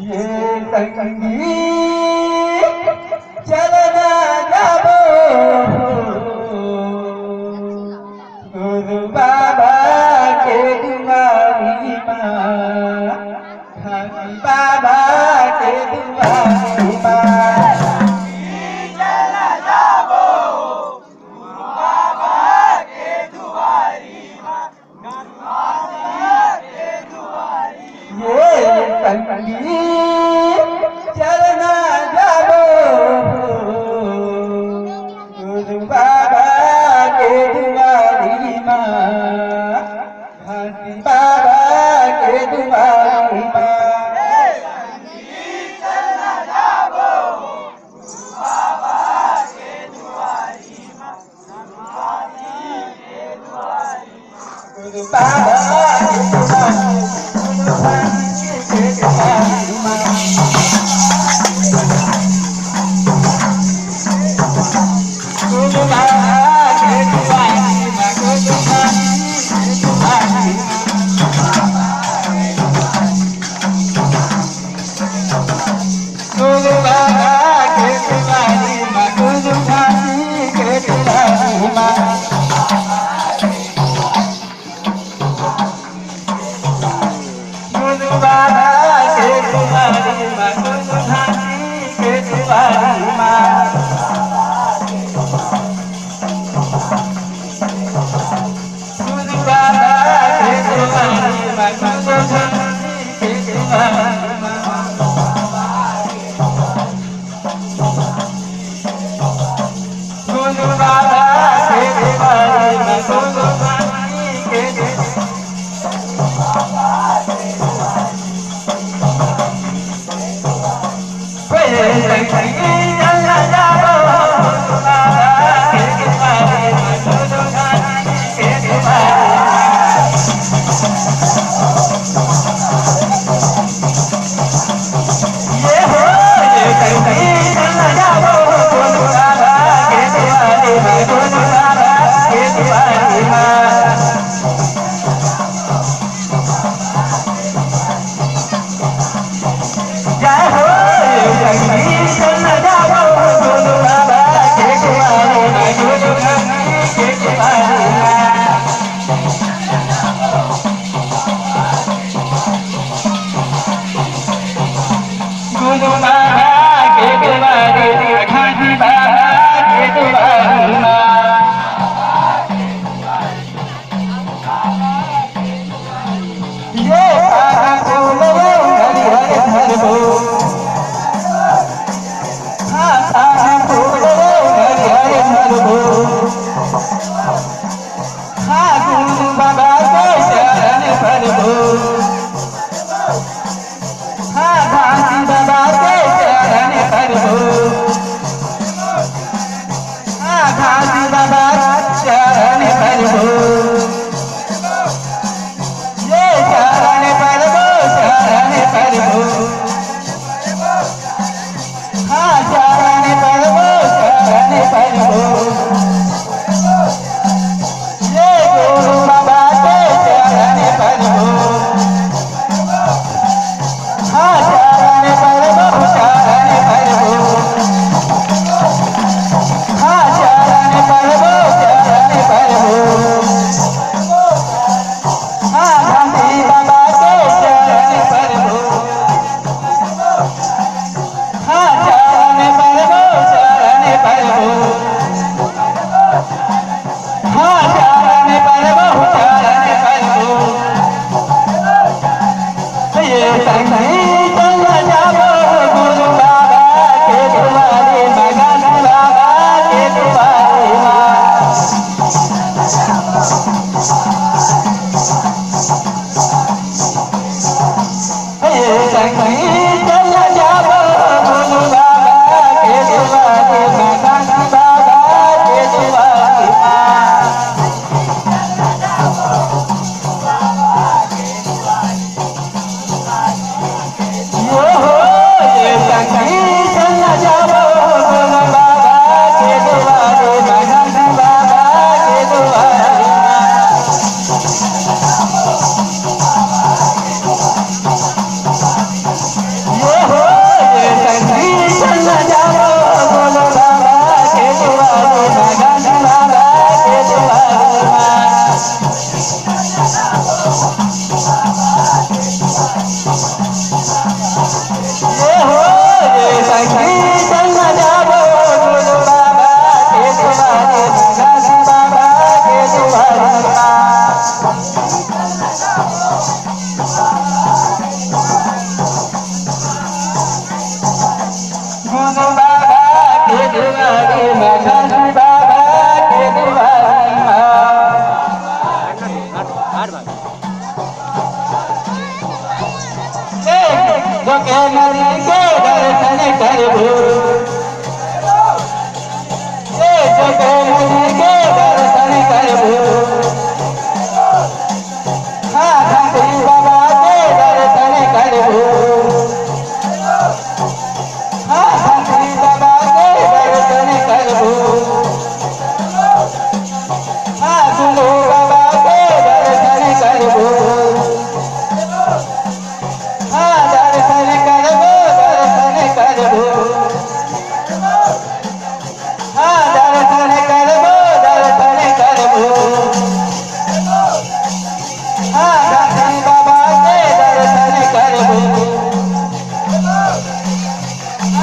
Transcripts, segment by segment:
ये संगी चलना जाबो गुरु बाबा के दुआरी माँ खाकी बाबा के दुआरी माँ चला जाबो गुरु बाबा के दुआरी माँ बाबा के दुआरी ये संगी चलना जाबो गुरु बाबा के दुआरी माँ खाकी बाबा के दुआरी माँ चला जाबो गुरु बाबा के दुआरी माँ बाबा के दुआरी गुरु बाबा के दुआरी गुरु भाई के दुआरी माँ गुरु बाबा के दुआरी माँ गुरु भाई के दुआरी गुरु बाबा के दुआरी माँ गुरु भाई के दुआरी माँ गुरु बाबा के दुआरी माँ गुरु भाई के दुआरी माँ गुरु बाबा के दुआरी माँ गुरु भाई के दुआरी माँ गुरु बाबा के दुआरी माँ गुरु भाई के दुआरी गुरु बाबा के दुआरी खाकी बाबा के दुआरी ये पाना बोलो हरि हरि धर्मो हाँ पाना बोलो हरि हरि धर्मो हाँ गुरु बाबा के चरण भरबो हाँ घाटी बाबा के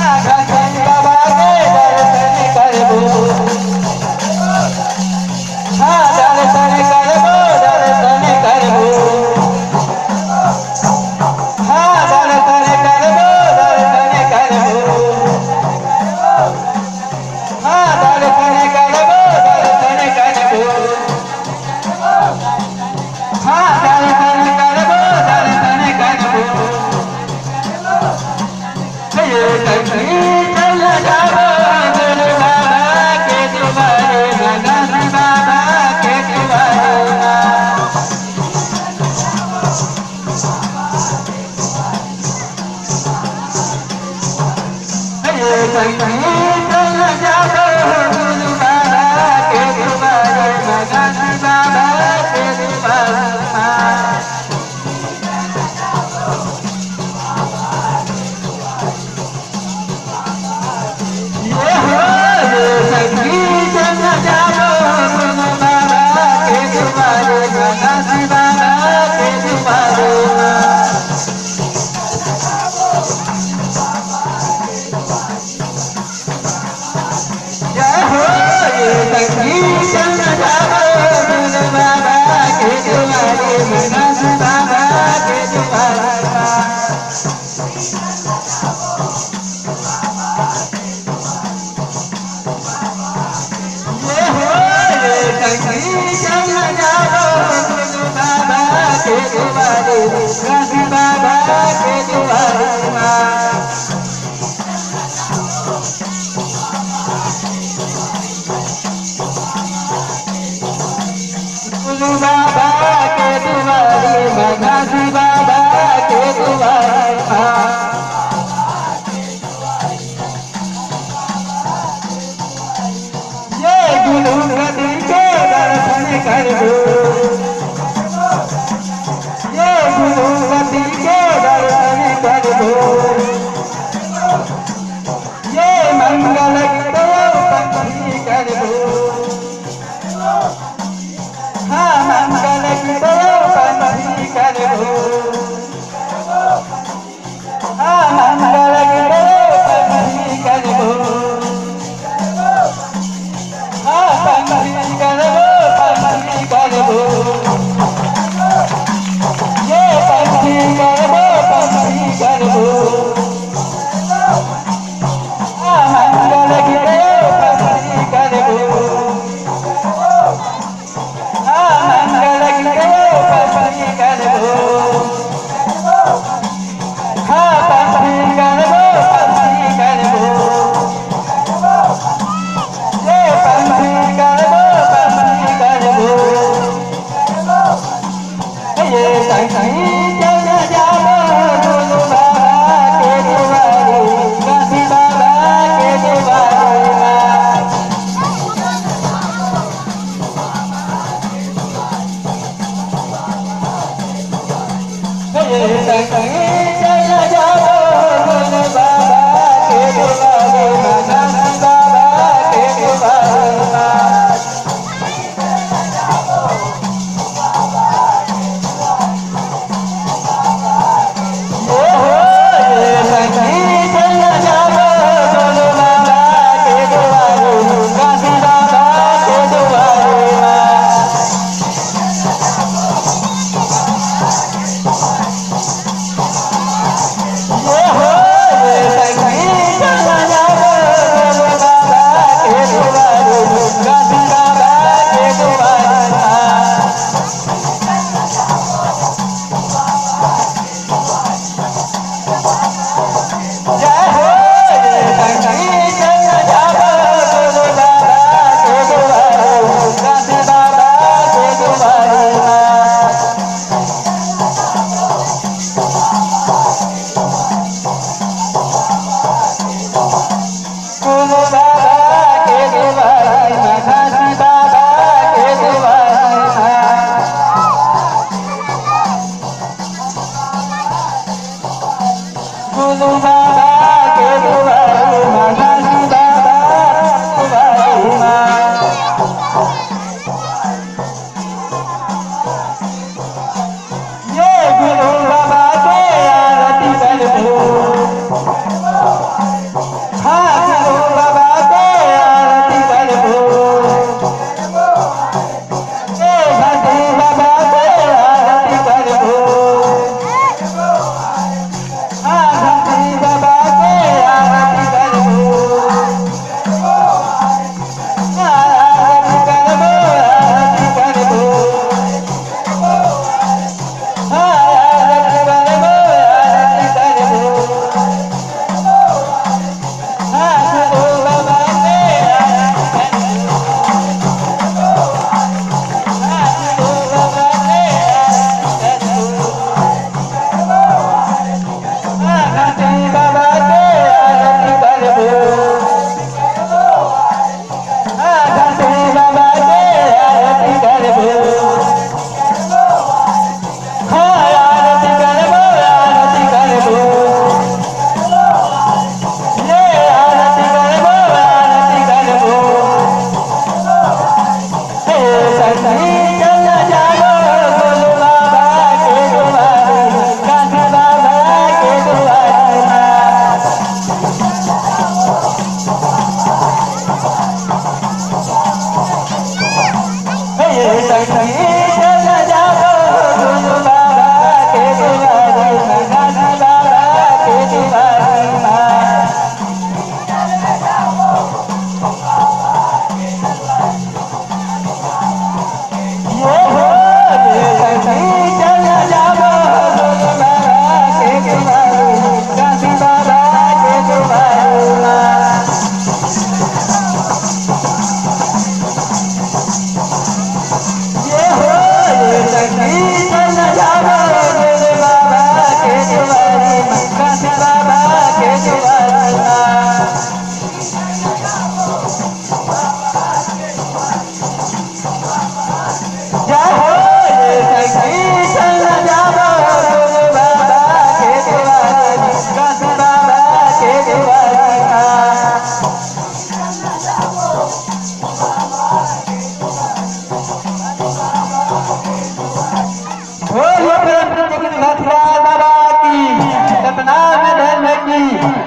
घासी बाबा के दर्शन करबो दर्शन करबो दर्शन करबो दर्शन करबो दर्शन करबो दर्शन करबो दर्शन करबो दर्शन करबो दर्शन करबो ये कहीं चल जाओ गुरु बाबा के दुआरे भगत बाबा के दुआरे ये कहीं चल जाओ गुरु बाबा के दुआरे भगत बाबा के दुआरे बाबा के दुआरे भगत बाबा के दुआरे ये गुरु गति के दर्शन करबो ये गुरु गति नाही